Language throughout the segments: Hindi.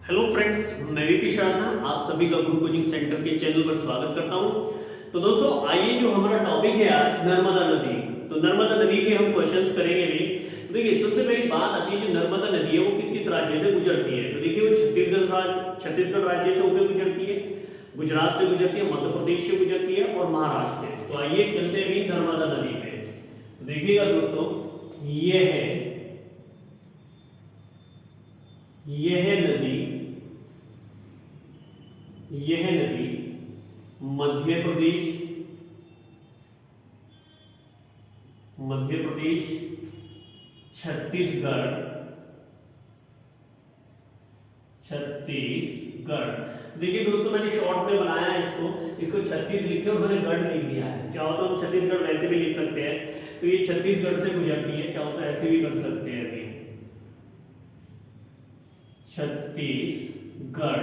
हेलो फ्रेंड्स, मैं वीपी शारदा आप सभी का गुरु कोचिंग सेंटर के चैनल पर स्वागत करता हूं। तो दोस्तों आइए, जो हमारा टॉपिक है आज नर्मदा नदी। तो नर्मदा नदी के हम क्वेश्चंस करेंगे भी। तो देखिए, सबसे पहली बात आती है जो नर्मदा नदी है वो किस किस राज्य से गुजरती है। तो देखिए, वो छत्तीसगढ़ राज्य से होकर गुजरती है, गुजरात से गुजरती है, मध्य प्रदेश से गुजरती है और महाराष्ट्र से। तो आइए चलते हैं भी नर्मदा नदी पे। तो देखिएगा दोस्तों, यह नदी मध्य प्रदेश, छत्तीसगढ़। देखिए दोस्तों, मैंने शॉर्ट में बनाया है इसको 36 लिख के और मैंने गढ़ लिख दिया है। चाहो तो हम छत्तीसगढ़ वैसे भी लिख सकते हैं। तो ये छत्तीसगढ़ से गुजरती है, चाहो तो ऐसे भी कर सकते हैं। अभी छत्तीसगढ़,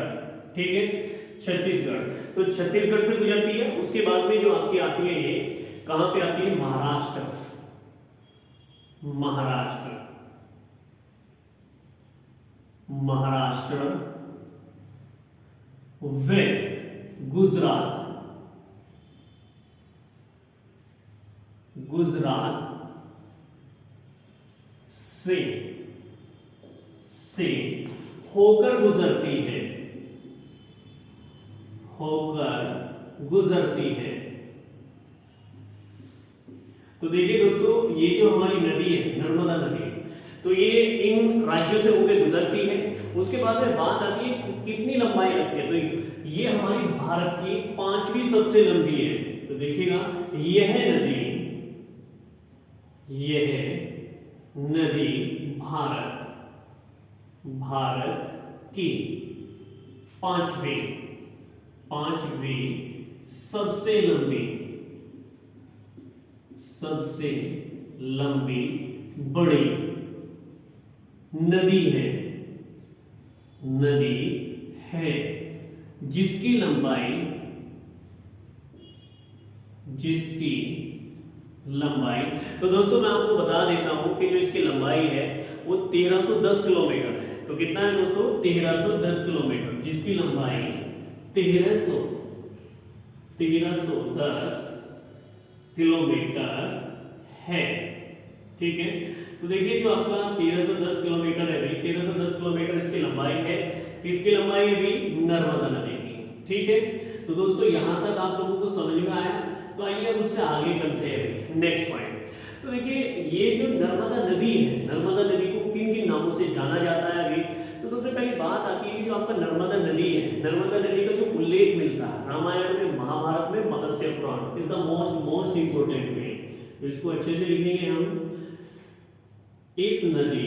ठीक है, छत्तीसगढ़। तो छत्तीसगढ़ से गुजरती है। उसके बाद में जो आपकी आती है, ये कहां पे आती है? महाराष्ट्र वे गुजरात से होकर गुजरती है। तो देखिए दोस्तों, ये जो हमारी नदी है नर्मदा नदी, तो ये इन राज्यों से होकर गुजरती है। उसके बाद में बात आती है कितनी लंबाई रखती है। तो ये हमारी भारत की 5वीं सबसे लंबी है। तो देखिएगा, यह नदी भारत की पांचवी सबसे लंबी बड़ी नदी है, जिसकी लंबाई तो दोस्तों मैं आपको बता देता हूं कि जो इसकी लंबाई है वो 1310 किलोमीटर है। तो कितना है दोस्तों? 1310 किलोमीटर, जिसकी लंबाई 1310 किलोमीटर है, ठीक है। तो देखिए, जो आपका 1310 किलोमीटर है भाई, 1310 किलोमीटर इसकी लंबाई है। किसकी लंबाई है भाई? नर्मदा नदी की, ठीक है। तो दोस्तों यहां तक आप लोगों को समझ में आया। तो आइए अब उससे आगे चलते हैं नेक्स्ट पॉइंट। तो देखिए, ये जो नर्मदा नदी है, नर्मदा नदी को किन किन नामों से जाना जाता है अभी। तो सबसे पहली बात आती है कि जो आपका नर्मदा नदी है, नर्मदा नदी का जो उल्लेख मिलता है रामायण में, महाभारत में, मत्स्य पुराण इज द मोस्ट इंपोर्टेंट वे। तो इसको अच्छे से लिखेंगे हम। इस नदी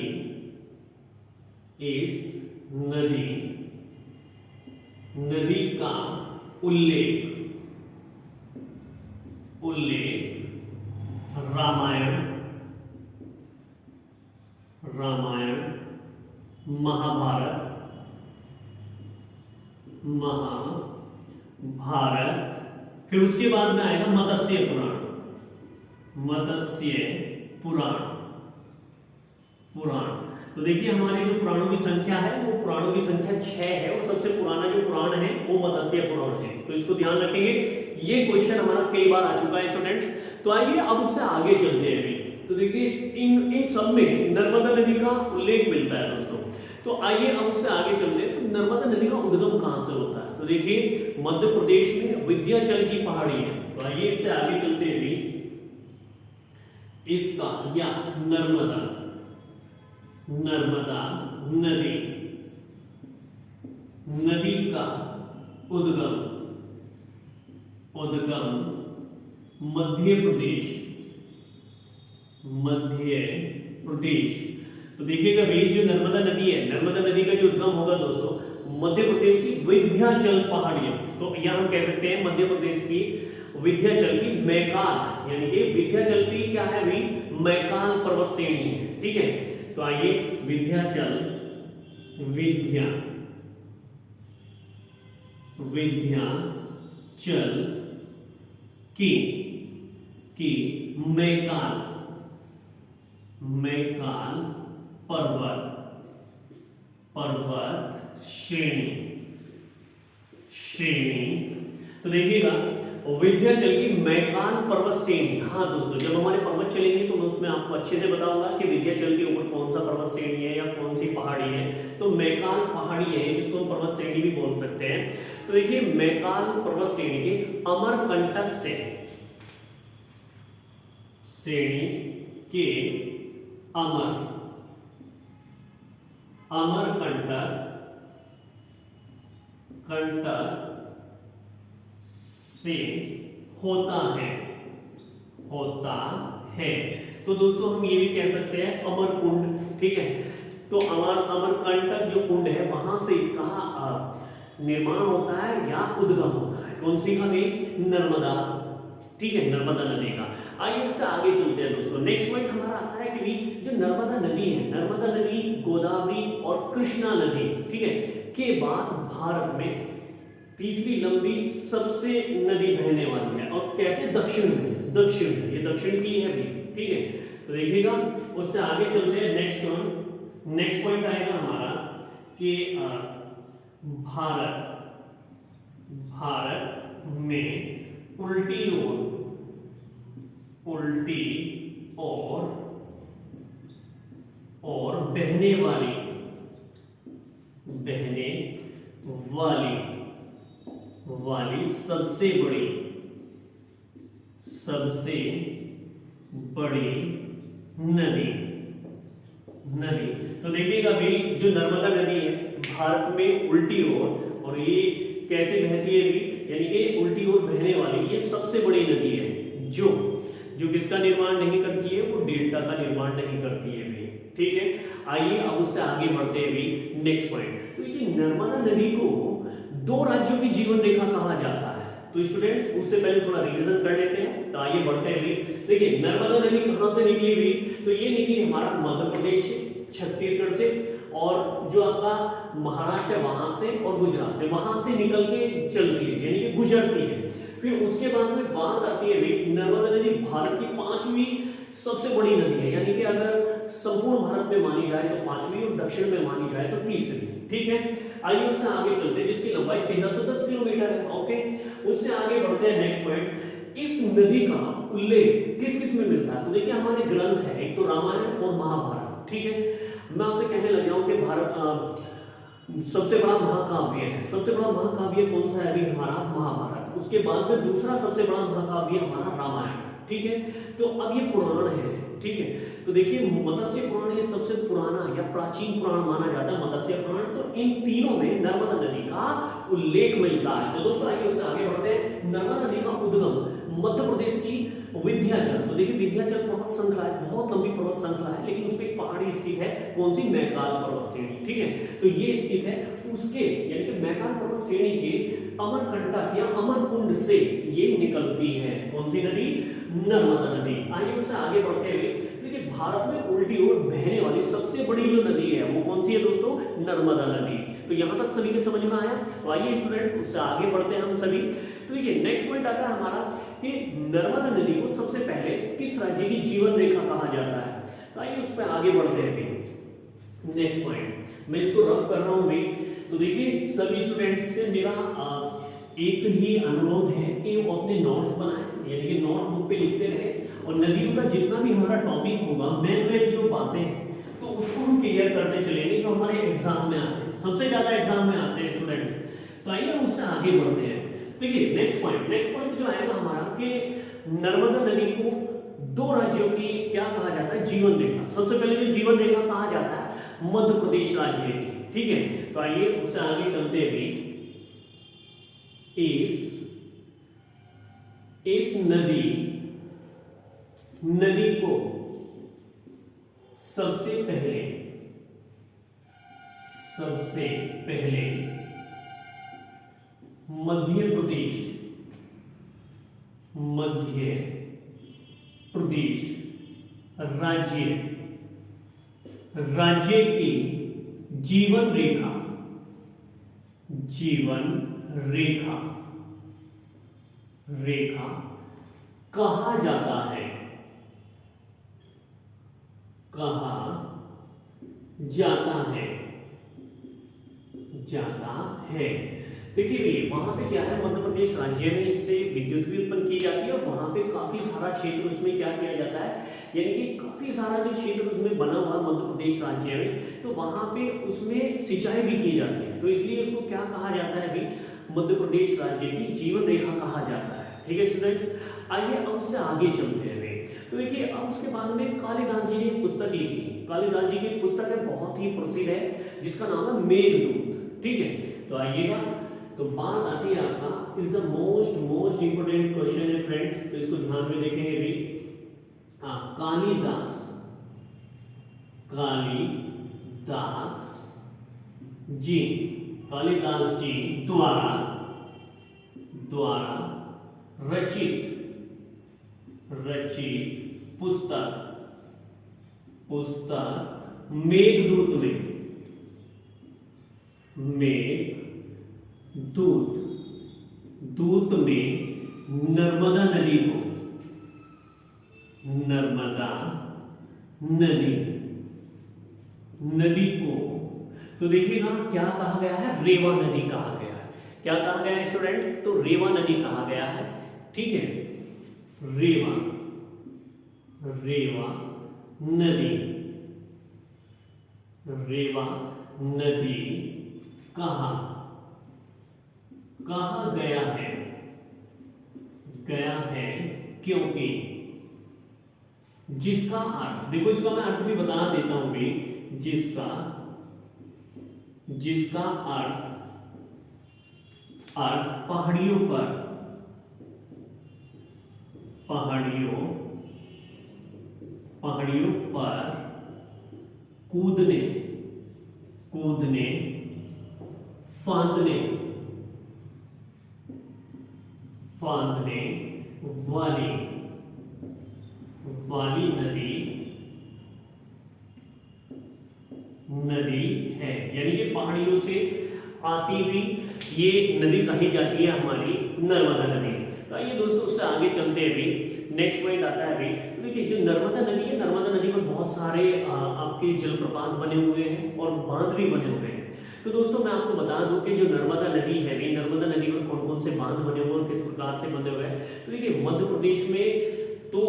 का उल्लेख रामायण, महाभारत, फिर उसके बाद में आएगा मत्स्य पुराण। तो देखिए, हमारी जो पुराणों की संख्या है वो पुराणों की संख्या 6 है और सबसे पुराना जो पुराण है वो मत्स्य पुराण है। तो इसको ध्यान रखेंगे, ये क्वेश्चन हमारा कई बार आ चुका है स्टूडेंट्स। तो आइए अब उससे आगे चलते हैं अभी। तो देखिए, इन सब में नर्मदा नदी का उल्लेख मिलता है दोस्तों। तो आइए अब उससे आगे चलते हैं। तो नर्मदा नदी का उद्गम कहां से होता है? तो देखिए, मध्य प्रदेश में विंध्याचल की पहाड़ी है। तो आइए इससे आगे चलते हैं भी। इसका या नर्मदा नदी का उद्गम मध्य प्रदेश। तो देखिएगा भाई, जो नर्मदा नदी है, नर्मदा नदी का जो उद्गम होगा दोस्तों मध्य प्रदेश की विंध्याचल पहाड़ियां। तो यहां हम कह सकते हैं मध्य प्रदेश की विंध्याचल की मैकाल, यानी कि विंध्याचल की क्या है भाई? मैकाल पर्वत श्रेणी है, ठीक है। तो आइए, विंध्याचल की मैकाल पर्वत श्रेणी। तो देखिएगा विंध्याचल की मैकान पर्वत श्रेणी। हाँ दोस्तों, जब हमारे पर्वत चलेंगे तो मैं उसमें आपको अच्छे से बताऊंगा कि विंध्याचल के ऊपर कौन सा पर्वत श्रेणी है या कौन सी पहाड़ी है। तो मैकान पहाड़ी है, जिसको हम पर्वत श्रेणी भी बोल सकते हैं। तो देखिए मैकान पर्वत श्रेणी के अमरकंटक से श्रेणी के अमरकंटक से होता है। तो दोस्तों हम ये भी कह सकते हैं अमरकुंड, ठीक है। तो अमरकंटक जो कुंड है वहां से इसका निर्माण होता है या उद्गम होता है। कौन सी का भी? नर्मदा, ठीक है, नर्मदा नदी का। आइए उससे आगे चलते हैं दोस्तों। नेक्स्ट पॉइंट हमारा आता है कि भी जो नर्मदा नदी है, नर्मदा नदी, गोदावरी और कृष्णा नदी, ठीक है, के बाद भारत में तीसरी लंबी सबसे नदी बहने वाली है। और कैसे? दक्षिण में, ये दक्षिण की है भी, ठीक है। तो देखिएगा उससे आगे चलते हैं। नेक्स्ट पॉइंट आएगा हमारा कि भारत में उल्टी और बहने वाली सबसे बड़ी नदी। तो देखिएगा भाई जो नर्मदा नदी है भारत में उल्टी ओर, और ये कैसे बहती है भी, यानी कि उल्टी ओर बहने वाली ये सबसे बड़ी नदी है जो किसका निर्माण नहीं करती है, वो डेल्टा का निर्माण नहीं करती है भी, ठीक है। आइए अब उससे आगे बढ़ते हैं भी। नेक्स्ट पॉइंट, तो ये नर्मदा नदी को दो राज्यों की जीवन रेखा कहा जाता है। तो स्टूडेंट्स उससे पहले थोड़ा रिवीजन कर लेते हैं। तो आइए बढ़ते हैं भी। देखिए नर्मदा नदी कहां से निकली हुई? तो ये निकली हमारा मध्य प्रदेश से, छत्तीसगढ़ से, और जो आपका महाराष्ट्र है वहां से, और गुजरात से, वहां से निकल के चलती है, यानी कि गुजरती है। फिर उसके बाद में बात आती है भी, नर्मदा नदी भारत की 5वीं सबसे बड़ी नदी है, यानी कि अगर संपूर्ण भारत में मानी जाए तो 5वीं और दक्षिण में मानी जाए तो 3री, ठीक है। आइए उससे आगे चलते हैं, जिसकी लंबाई 1310 किलोमीटर है, ओके। उससे आगे बढ़ते हैं। नेक्स्ट पॉइंट, इस नदी का उल्लेख किस किस में मिलता है? तो देखिए हमारे ग्रंथ है, एक तो रामायण और महाभारत, ठीक है। मैं आपसे कहने लग गया हूं कि भारत सबसे बड़ा महाकाव्य है। सबसे बड़ा महाकाव्य कौन सा है? अभी हमारा महाभारत। उसके बाद में दूसरा सबसे बड़ा महाकाव्य हमारा रामायण, ठीक है। तो अब ये पुराण है, ठीक है। तो देखिए मत्स्य पुराण ये सबसे पुराना या प्राचीन पुराण माना जाता है, मत्स्य पुराण। तो इन तीनों में नर्मदा नदी का उल्लेख मिलता है। तो दोस्तों आइए उससे आगे बढ़ते हैं। नर्मदा नदी का उद्गम मध्य प्रदेश की विंध्याचल। तो देखिए विंध्याचल पर्वत श्रृंखला है, बहुत लंबी पर्वत श्रृंखला है, लेकिन उसमें एक पहाड़ी स्थित है, कौन सी? मैकान पर्वत श्रेणी, ठीक है। तो ये स्थित है उसके, यानी कि मैकान पर्वत श्रेणी के अमरकंटक या अमरकुंड से ये निकलती है। कौन सी नदी? नर्मदा नदी। आइए उससे आगे बढ़ते हुए देखिए भारत में उल्टी ओर बहने वाली सबसे बड़ी जो नदी है वो कौन सी है दोस्तों? नर्मदा नदी। तो यहां तक सभी के समझ में आया? तो आइए स्टूडेंट्स उससे आगे बढ़ते हैं हम सभी। तो देखिए नेक्स्ट पॉइंट आता है हमारा कि नर्मदा नदी को सबसे पहले किस राज्य की जीवन रेखा कहा जाता है? तो आइए उस पर आगे बढ़ते हैं। नेक्स्ट पॉइंट मैं इसको रफ कर रहा हूं भाई। तो देखिए सभी स्टूडेंट से मेरा एक ही अनुरोध है कि वो अपने नोट्स बनाएं, यानी कि नोटबुक पे लिखते रहे, और नदियों का जितना भी हमारा टॉपिक होगा, मेन जो बातें हैं, तो उसको हम क्लियर करते चलेंगे जो हमारे एग्जाम में आते हैं, सबसे ज्यादा एग्जाम में आते हैं स्टूडेंट्स। तो आइए हम उससे आगे बढ़ते हैं। देखिए नेक्स्ट पॉइंट जो आएगा हमारा कि नर्मदा नदी को दो राज्यों की क्या कहा जाता है? जीवन रेखा। सबसे पहले जो जीवन रेखा कहा जाता है मध्य प्रदेश राज्य की, ठीक है। तो आइए उससे आगे चलते हैं भी। इस नदी को सबसे पहले मध्य प्रदेश राज्य की जीवन रेखा कहा जाता है। जाता है। देखिए भैया वहां पे क्या है, मध्य प्रदेश राज्य में इससे विद्युत भी उत्पन्न की जाती है और वहां पे काफी सारा क्षेत्र उसमें क्या किया जाता है, यानी कि काफी सारा जो क्षेत्र उसमें बना हुआ मध्य प्रदेश राज्य में, तो वहां पे उसमें सिंचाई भी की जाती है, तो इसलिए उसको क्या कहा जाता है अभी, मध्य प्रदेश राज्य की जीवन रेखा कहा जाता है। ठीक है स्टूडेंट्स, आइए अब उससे आगे चलते हैं। तो देखिए अब उसके बाद में कालिदास जी ने एक पुस्तक लिखी, कालिदास जी की एक पुस्तक है बहुत ही प्रसिद्ध है जिसका नाम है मेघदूत। ठीक है, तो आइएगा, तो बात आती है आपका is the most important question है फ्रेंड्स, तो इसको ध्यान में देखेंगे भी। कालिदास जी, कालिदास जी द्वारा रचित पुस्तक मेघदूत में नर्मदा नदी को तो देखिएगा क्या कहा गया है, रेवा नदी कहा गया है। क्या कहा गया है स्टूडेंट्स, तो रेवा नदी कहा गया है। ठीक है, रेवा नदी कहा गया है क्योंकि जिसका अर्थ, देखो इसका मैं अर्थ भी बता देता हूं भी, जिसका अर्थ पहाड़ियों पर कूदने फांदने वाली नदी है, यानी कि पहाड़ियों से आती हुई ये नदी कही जाती है हमारी नर्मदा नदी। तो आइए दोस्तों उससे आगे चलते हैं भी, नेक्स्ट पॉइंट आता है अभी। तो देखिए जो नर्मदा नदी है, नर्मदा नदी पर बहुत सारे आपके जलप्रपात बने हुए हैं और बांध भी बने हुए हैं। तो दोस्तों मैं आपको बता दूं कि जो नर्मदा नदी है, नर्मदा नदी पर कौन कौन से बांध बने हुए और किस प्रकार से बने हुए हैं। तो देखिए मध्य प्रदेश में तो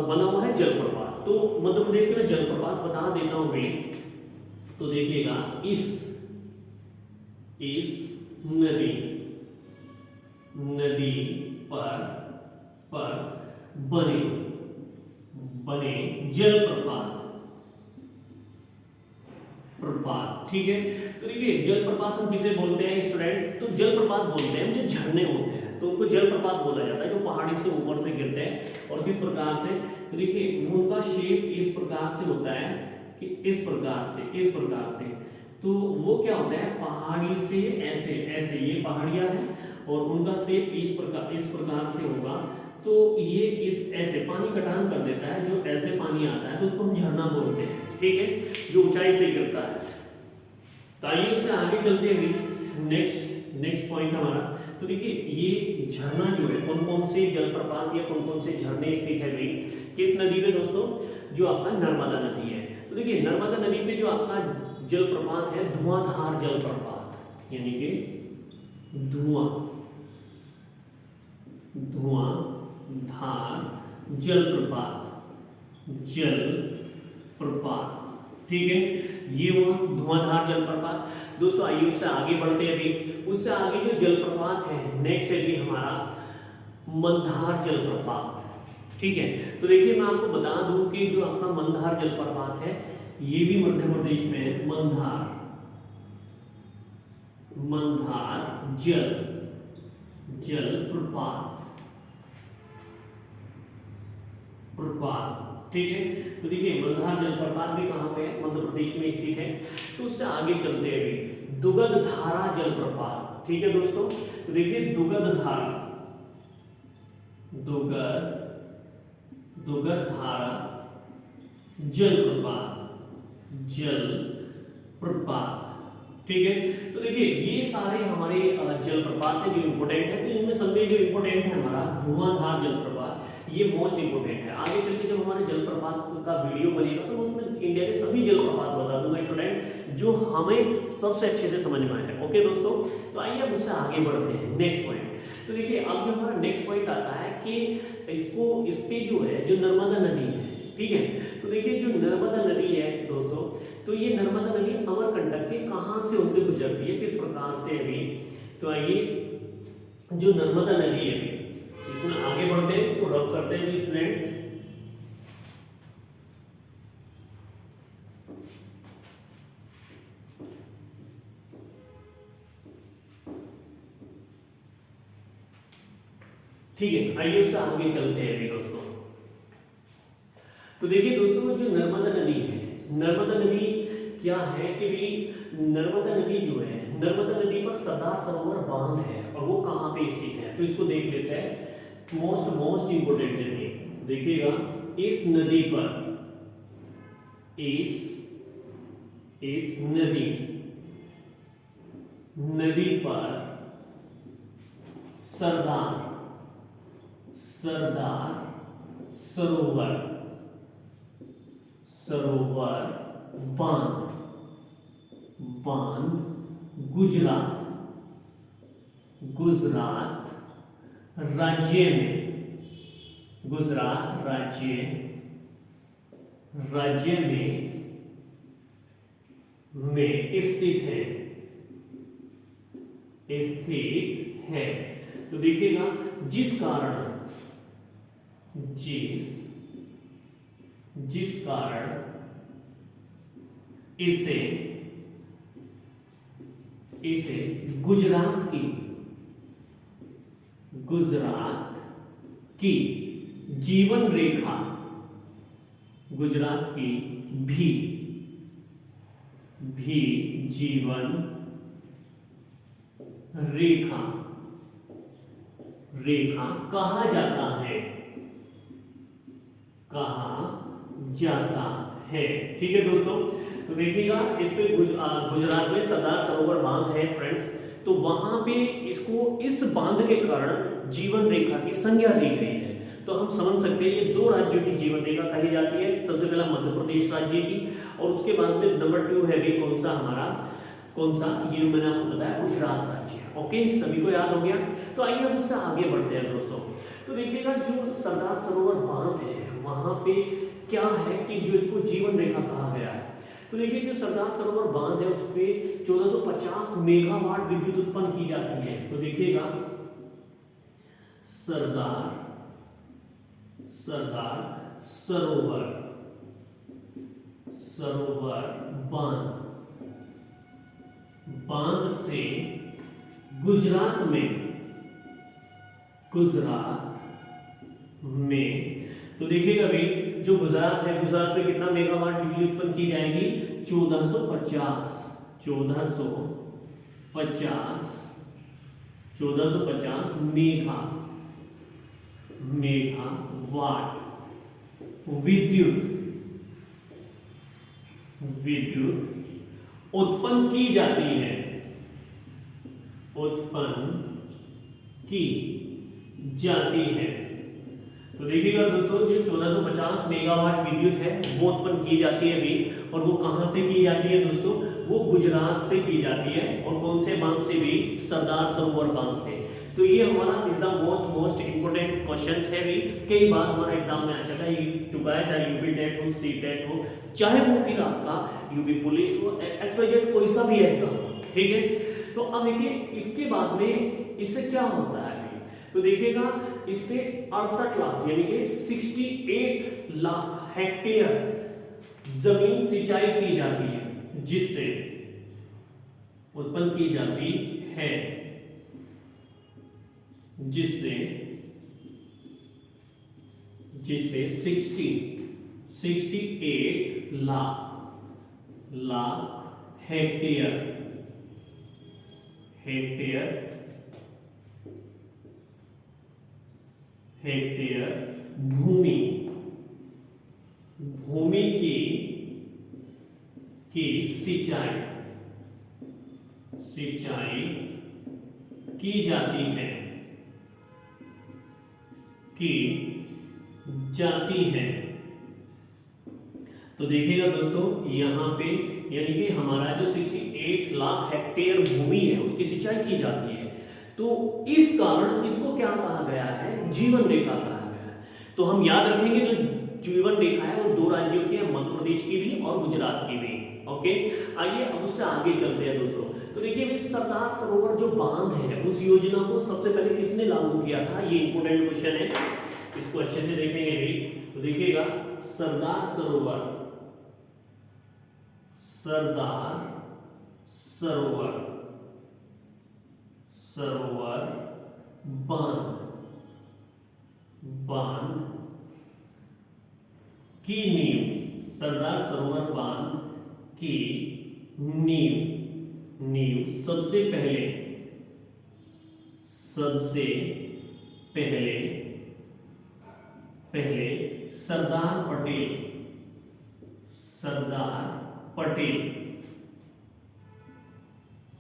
बना हुआ है जलप्रपात, तो मध्य प्रदेश में जलप्रपात बता देता हूं भाई। तो देखिएगा इस नदी पर बने जलप्रपात। ठीक है, तो देखिए जलप्रपात हम किसे बोलते हैं स्टूडेंट्स, तो जलप्रपात बोलते हैं जो झरने होते हैं, तो उनको जलप्रपात बोला जाता है, जो पहाड़ी से ऊपर से गिरते हैं। और किस प्रकार से, तो देखिए उनका शेप इस प्रकार से होता है कि इस प्रकार से, तो वो क्या होता है, पहाड़ी से ऐसे ये पहाड़ियां हैं और उनका शेप इस प्रकार से होगा। तो ये इस ऐसे पानी कटान कर देता है, जो ऐसे पानी आता है तो उसको हम झरना बोलते हैं। ठीक है, जो ऊंचाई से गिरता है। तो आइए उससे आगे चलते हैं, नेक्स्ट पॉइंट हमारा। तो देखिए ये झरना जो है, कौन कौन से जलप्रपात या कौन कौन से झरने स्थित है भाई, किस नदी पे दोस्तों, जो आपका नर्मदा नदी है। तो देखिए नर्मदा नदी पे जो आपका जलप्रपात है धुआंधार जलप्रपात, यानी कि धुआंधार जलप्रपात। ठीक है, ये हुआ धुआंधार जलप्रपात। दोस्तों आइए उससे आगे बढ़ते हैं अभी। उससे आगे जो जलप्रपात है नेक्स्ट है भी हमारा मंदार जलप्रपात। ठीक है, तो देखिए मैं आपको बता दूं कि जो आपका मंदार जलप्रपात है ये भी मध्य प्रदेश में है। मंदार जलप्रपात। ठीक है, तो देखिए मंदार जलप्रपात भी कहां पे है, मध्य प्रदेश में स्थित है। तो उससे आगे चलते हैं अभी दुगध धारा जलप्रपात। ठीक है दोस्तों, तो देखिए दुगध धारा जलप्रपात। ठीक है, तो देखिए ये सारे हमारे जलप्रपात है जो इंपोर्टेंट है। तो इनमें सबसे जो इंपोर्टेंट है हमारा धुआंधार जलप्रपात, ये मोस्ट इंपोर्टेंट है। आगे चल के जब हमारे जलप्रपात का वीडियो बनेगा तो उसमें इंडिया के सभी जलप्रपात बता दूंगा स्टूडेंट, जो हमें सबसे अच्छे से समझ में आए। ओके दोस्तों, तो आइए अब उससे आगे बढ़ते हैं नेक्स्ट पॉइंट। तो देखिए अब जो हमारा नेक्स्ट पॉइंट आता है कि इस पे जो है जो नर्मदा नदी है, ठीक है, तो देखिए जो नर्मदा नदी है दोस्तों, तो ये नर्मदा नदी अमरकंटक के कहां से होकर गुजरती है, किस प्रकार से अभी, तो आइए जो नर्मदा नदी है इसमें आगे बढ़ते हैं, इसको रफ करते हैं स्टूडेंट्स। ठीक है, आइए उससे आगे चलते हैं अभी दोस्तों। तो देखिए दोस्तों जो नर्मदा नदी है, नर्मदा नदी क्या है कि भी नर्मदा नदी जो है, नर्मदा नदी पर सरदार सरोवर बांध है और वो कहां पे स्थित है, तो इसको देख लेते हैं। मोस्ट इंपोर्टेंट है ये, देखिएगा इस नदी पर, इस नदी पर सरदार सरोवर बांध गुजरात राज्य में स्थित है। तो देखिएगा जिस कारण इसे गुजरात की जीवन रेखा, गुजरात की भी जीवन रेखा कहा जाता है। ठीक है दोस्तों, तो देखिएगा इस पे गुजरात में सरदार सरोवर बांध है फ्रेंड्स, तो वहां पे इसको इस बांध के कारण जीवन रेखा की संज्ञा दी गई है। तो हम समझ सकते हैं ये दो राज्यों की जीवन रेखा कही जाती है, सबसे पहला मध्य प्रदेश राज्य की और उसके बाद में नंबर 2 है भी कौन सा, ये मैंने आपको बताया गुजरात राज्य। ओके, सभी को याद हो गया। तो आइए हम उससे आगे बढ़ते हैं दोस्तों। तो देखिएगा जो सरदार सरोवर बांध है वहां पे क्या है कि जो इसको जीवन रेखा कहा गया है। तो देखिए जो सरदार सरोवर बांध है उस पे 1450 मेगावाट विद्युत उत्पन्न की जाती है। तो देखिएगा सरदार सरोवर बांध से गुजरात में, तो देखिएगा भाई जो गुजरात है, गुजरात में कितना मेगावाट बिजली उत्पन्न की जाएगी, 1450 मेगावाट विद्युत उत्पन्न की जाती है। तो देखिएगा दोस्तों जो 1450 मेगावाट विद्युत है वो उत्पन्न की जाती है भी, और वो कहां से की जाती है दोस्तों, वो गुजरात से की जाती है। और कौन से बांध से भी, सरदार सरोवर बांध से। तो ये हमारा is the most important questions है भी, कई बार हमारा एग्जाम में आ चुका है, चाहे यूपी टेट हो, सी टेट हो, चाहे वो फिर आपका यूपी पुलिस हो, XYZ कोई सा भी एग्जाम हो। ठीक है, तो अब देखिए इसके बाद में इससे क्या होता है, तो देखिएगा इस पे 68 लाख यानी कि 68 लाख हेक्टेयर जमीन सिंचाई की जाती है, जिससे उत्पन्न की जाती है, जिससे 68 लाख हेक्टेयर भूमि की सिंचाई की जाती है। तो देखिएगा दोस्तों यहाँ पे यानी कि हमारा जो 68 लाख हेक्टेयर भूमि है उसकी सिंचाई की जाती है। तो इस कारण इसको क्या कहा गया है, जीवन रेखा कहा गया है। तो हम याद रखेंगे जो जीवन रेखा है वो दो राज्यों की है, मध्य प्रदेश की भी और गुजरात की भी। ओके, आइए अब उससे आगे चलते हैं दोस्तों। तो देखिए भाई सरदार सरोवर जो बांध है उस योजना को सबसे पहले किसने लागू किया था, ये इंपोर्टेंट क्वेश्चन है, इसको अच्छे से देखेंगे भाई। तो देखिएगा सरदार सरोवर, सरदार सरोवर, सरोवर बांध, बांध की नींव, सरदार सरोवर बांध की नींव, नींव सबसे पहले, सबसे पहले पहले सरदार पटेल, सरदार पटेल,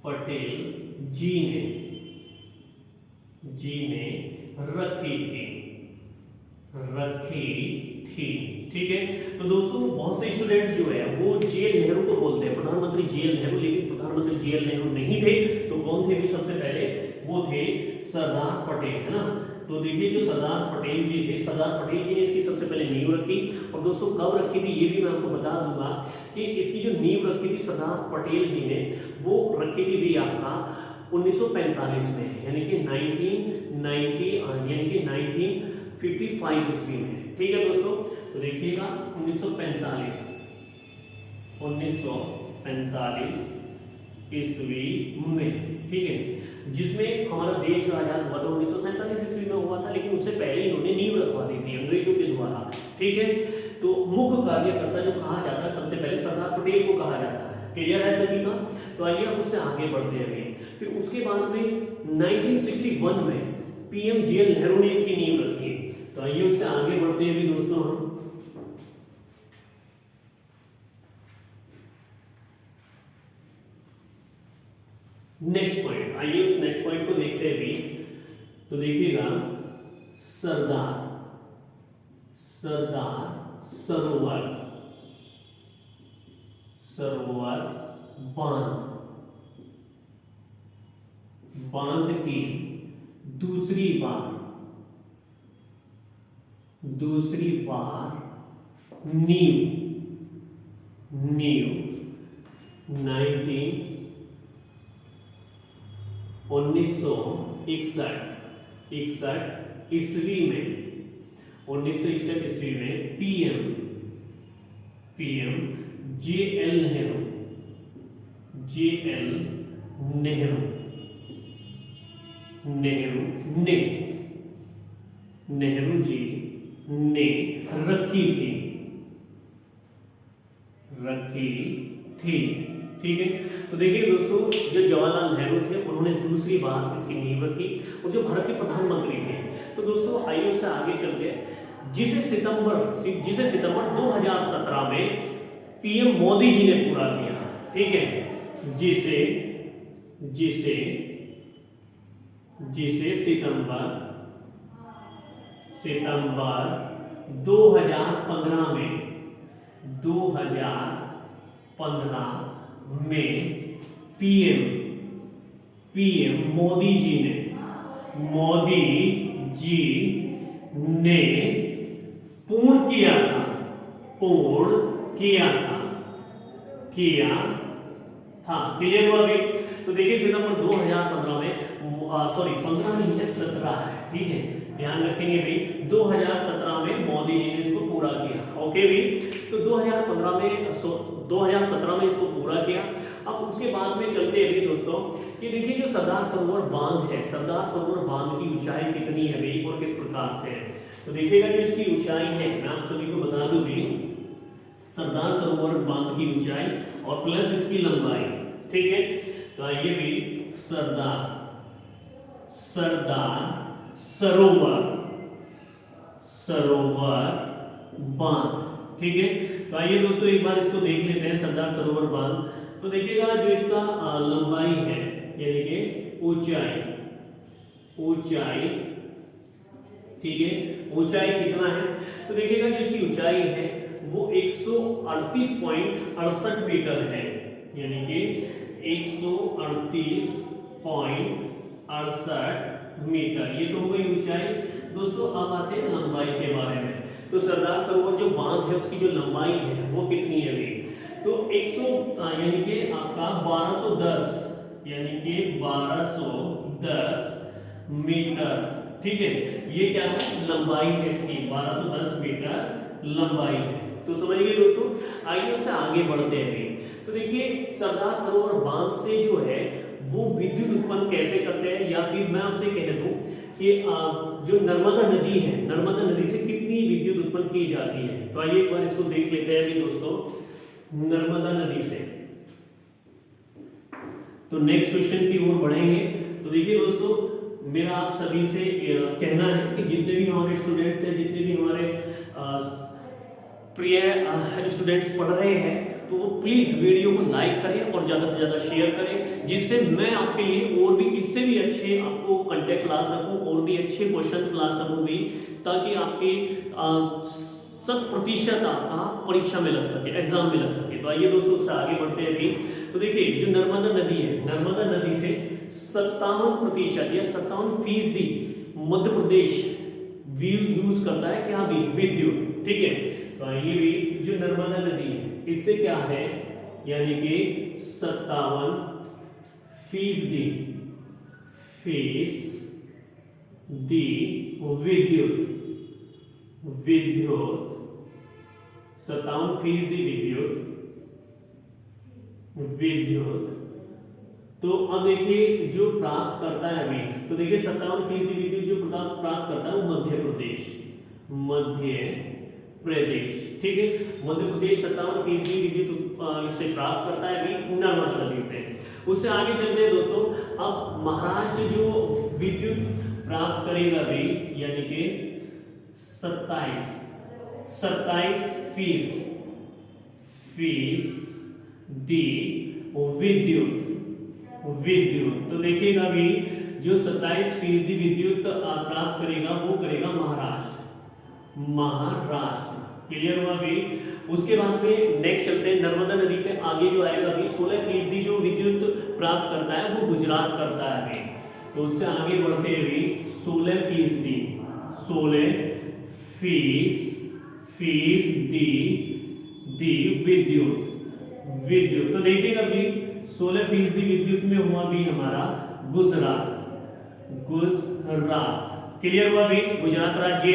पटेल जी ने रखी थी, रखी थी। ठीक है, तो दोस्तों बहुत से स्टूडेंट्स जो है वो जेएल नेहरू को बोलते हैं, प्रधानमंत्री जेएल नेहरू, लेकिन प्रधानमंत्री जेएल नेहरू नहीं थे। तो कौन थे भी सबसे पहले, वो थे सरदार पटेल, है ना। तो देखिए जो सरदार पटेल जी थे, सरदार पटेल जी ने इसकी सबसे पहले नींव रखी। और दोस्तों कब रखी थी ये भी मैं आपको बता दूंगा कि इसकी जो नींव रखी थी सरदार पटेल जी ने, वो रखी थी भी आपका 1945 में, यानी कि 1990 यानी कि 1955 ईस्वी में। ठीक है दोस्तों, तो देखिएगा 1945 ईस्वी में, ठीक है, जिसमें हमारा देश जो आजाद हुआ था 1947 ईस्वी में हुआ था, लेकिन उससे पहले इन्होंने नींव रखवा दी थी अंग्रेजों के द्वारा। ठीक है, तो मुख्य कार्यकर्ता जो कहा जाता है सबसे पहले सरदार पटेल को कहा जाता है। क्लियर है सभी का। तो आइए हम उससे आगे बढ़ते हैं। फिर उसके बाद में 1961 में पीएम जेएल नेहरू ने इसकी नींव रखी। तो आइए उससे आगे बढ़ते हैं भी दोस्तों हम। नेक्स्ट पॉइंट, आइए उस नेक्स्ट पॉइंट को देखते हैं भी। तो देखिएगा सरदार, सरदार सरोवर, सरोवर बांध, बांध की दूसरी बार, दूसरी बार नींव, नींव 1961 ईस्वी में, 1961 ईस्वी में PM JL Nehru, JL Nehru ने, नेहरू जी ने रखी थी, रखी थी। ठीक है, तो देखिए दोस्तों जो जवाहरलाल नेहरू थे उन्होंने दूसरी बार इसकी नींव रखी, और जो भारत के प्रधानमंत्री थे। तो दोस्तों आइए उससे आगे चलते हैं, जिसे सितंबर 2017 में पीएम मोदी जी ने पूरा किया। ठीक है, जिसे सितंबर 2015 में पीएम मोदी जी ने पूर्ण किया था। क्लियर हुआ भाई। तो देखिए सितंबर 2015 में, सॉरी 15 नहीं है 17 है। ठीक है, ध्यान रखेंगे भाई, 2017 में मोदी जी ने इसको पूरा किया। ओके भाई, तो 2017 में इसको पूरा किया। अब उसके बाद में चलते हैं भी दोस्तों कि देखिए जो सरदार सरोवर बांध है, सरदार सरोवर बांध की ऊंचाई कितनी है भाई और किस प्रकार से है। तो देखिएगा जो इसकी ऊंचाई है, मैं आप सभी को बता दूं भी, सरदार सरोवर बांध की ऊंचाई और प्लस इसकी लंबाई। ठीक है, तो आइए भी सरदार सरोवर बांध। ठीक है, तो आइए दोस्तों एक बार इसको देख लेते हैं सरदार सरोवर बांध। तो देखिएगा जो इसका लंबाई है यानी कि ऊंचाई, ठीक है, ऊंचाई कितना है तो देखिएगा जो इसकी ऊंचाई है वो 138.68 मीटर है, यानी कि 138.68 मीटर, ये तो हो गई ऊंचाई। दोस्तों अब आते हैं लंबाई के बारे में। तो सरदार सरोवर जो बांध है उसकी जो लंबाई है वो कितनी है अभी, तो 100 यानी कि आपका 1210 यानी कि 1210 मीटर, ठीक है, ये क्या है लंबाई है इसकी, 1210 मीटर लंबाई है। तो समझिए दोस्तों, आइए उससे आगे बढ़ते हैं। तो देखिए सरदार सरोवर बांध से जो है वो विद्युत उत्पन्न कैसे करते हैं, या फिर मैं आपसे कह दूं कि जो नर्मदा नदी है, नर्मदा नदी से कितनी विद्युत उत्पन्न की जाती है। तो आइए एक बार इसको देख लेते हैं अभी दोस्तों, नर्मदा नदी से। तो नेक्स्ट क्वेश्चन की ओर बढ़ेंगे। तो देखिए दोस्तों, मेरा आप सभी से कहना है कि जितने भी हमारे स्टूडेंट्स हैं, जितने भी हमारे प्रिय स्टूडेंट्स पढ़ रहे हैं, तो वो प्लीज वीडियो को लाइक करें और ज्यादा से ज्यादा शेयर करें, जिससे मैं आपके लिए और भी इससे भी अच्छे आपको कंटेंट ला सकूं और भी अच्छे क्वेश्चंस ला सकूं भी, ताकि आपके 100% आपका परीक्षा में लग सके, एग्जाम में लग सके। तो आइए दोस्तों उससे आगे बढ़ते हैं अभी। तो देखिए जो नर्मदा नदी है, नर्मदा नदी से 57% या 57% मध्य प्रदेश यूज करता है क्या भी, विद्युत, ठीक है। तो आइए भी जो नर्मदा नदी है इससे क्या है, यानी कि 57% विद्युत 57% विद्युत। तो अब देखिए जो प्राप्त करता है अभी, तो देखिए 57% विद्युत जो प्राप्त करता है वो मध्य प्रदेश, ठीक है, मध्य प्रदेश 57% विद्युत इससे प्राप्त करता है अभी नर्मदा नदी से। उससे आगे चलते हैं दोस्तों, अब महाराष्ट्र जो विद्युत प्राप्त करेगा अभी, यानी कि 27% विद्युत। तो देखिएगा अभी जो 27% विद्युत प्राप्त करेगा वो करेगा महाराष्ट्र। क्लियर हुआ अभी। उसके बाद में नेक्स्ट चलते हैं नर्मदा नदी पे, आगे जो आएगा अभी 16% जो विद्युत प्राप्त करता है वो गुजरात करता है अभी। तो उससे आगे बढ़ते हैं अभी 16% विद्युत। तो देखिएगा अभी 16% विद्युत में हुआ भी हमारा गुजरात। क्लियर हुआ अभी, गुजरात राज्य।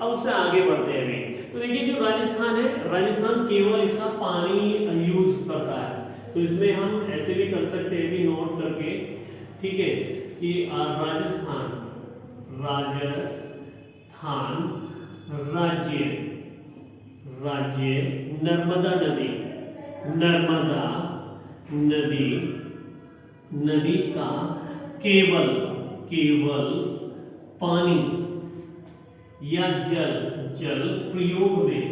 अब उससे आगे बढ़ते हैं अभी। तो देखिए जो राजस्थान है, राजस्थान केवल इसका पानी यूज करता है। तो इसमें हम ऐसे भी कर सकते हैं भी नोट करके, ठीक है, कि राजस्थान राज्य नर्मदा नदी का केवल पानी या जल प्रयोग में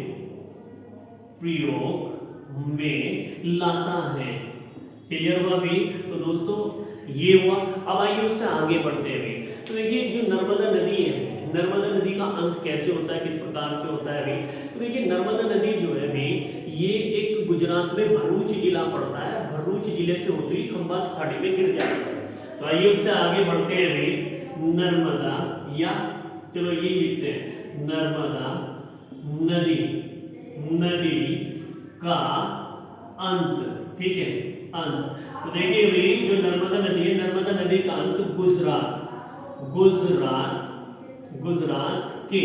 लाता है। क्लियर हुआ अभी। तो दोस्तों ये हुआ। अब आइए उससे आगे बढ़ते हैं अभी। तो देखिए जो नर्मदा नदी है, नर्मदा नदी का अंत कैसे होता है, किस प्रकार से होता है अभी। तो देखिए नर्मदा नदी जो है अभी ये एक गुजरात में भरूच जिला पड़ता है, भरूच जिले से होती हुई खंभात खाड़ी में गिर जाती है। तो आइए उससे आगे बढ़ते हैं अभी। नर्मदा, या चलो ये लिखते हैं, नर्मदा नदी का अंत, ठीक है, अंत। तो देखिए अभी जो नर्मदा नदी है, नर्मदा नदी का अंत गुजरात के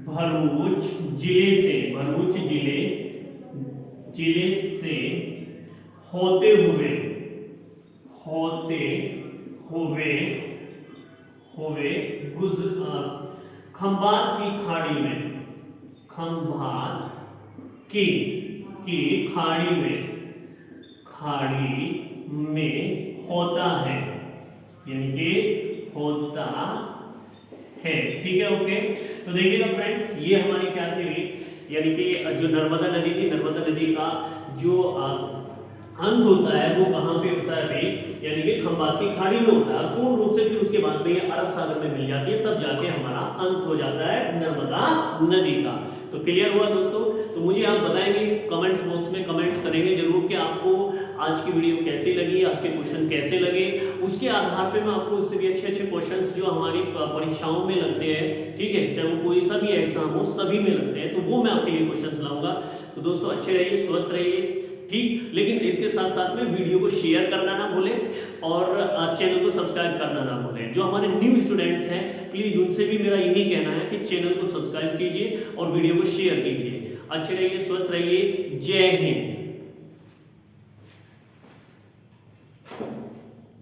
भरूच जिले से होते हुए खंभात की खाड़ी में होता है, यानी कि होता है, ठीक है, ओके। तो देखिएगा फ्रेंड्स ये हमारी क्या थी, यानी कि जो नर्मदा नदी थी, नर्मदा नदी का जो अंत होता है वो कहाँ पे होता है भाई, यानी कि खंबात की खाड़ी में होता है। पूर्ण रूप से फिर उसके बाद में ये अरब सागर में मिल जाती है, तब जाके हमारा अंत हो जाता है नर्मदा नदी का। तो क्लियर हुआ दोस्तों? तो मुझे आप बताएंगे कमेंट्स बॉक्स में, कमेंट्स करेंगे जरूर कि आपको आज की वीडियो कैसी लगी, आज के क्वेश्चन कैसे लगे। उसके आधार पे मैं आपको उससे भी अच्छे अच्छे क्वेश्चंस जो हमारी परीक्षाओं में लगते हैं, ठीक है, चाहे वो कोई सा भी एग्जाम हो, सभी में लगते हैं, तो वो मैं आपके लिए क्वेश्चंस लाऊंगा। तो दोस्तों अच्छे रहिए, स्वस्थ रहिए, ठीक। लेकिन इसके साथ साथ में वीडियो को शेयर करना ना भूलें और चैनल को सब्सक्राइब करना ना भूलें। जो हमारे न्यू स्टूडेंट्स हैं, प्लीज उनसे भी मेरा यही कहना है कि चैनल को सब्सक्राइब कीजिए और वीडियो को शेयर कीजिए। अच्छे रहिए, स्वस्थ रहिए, जय हिंद।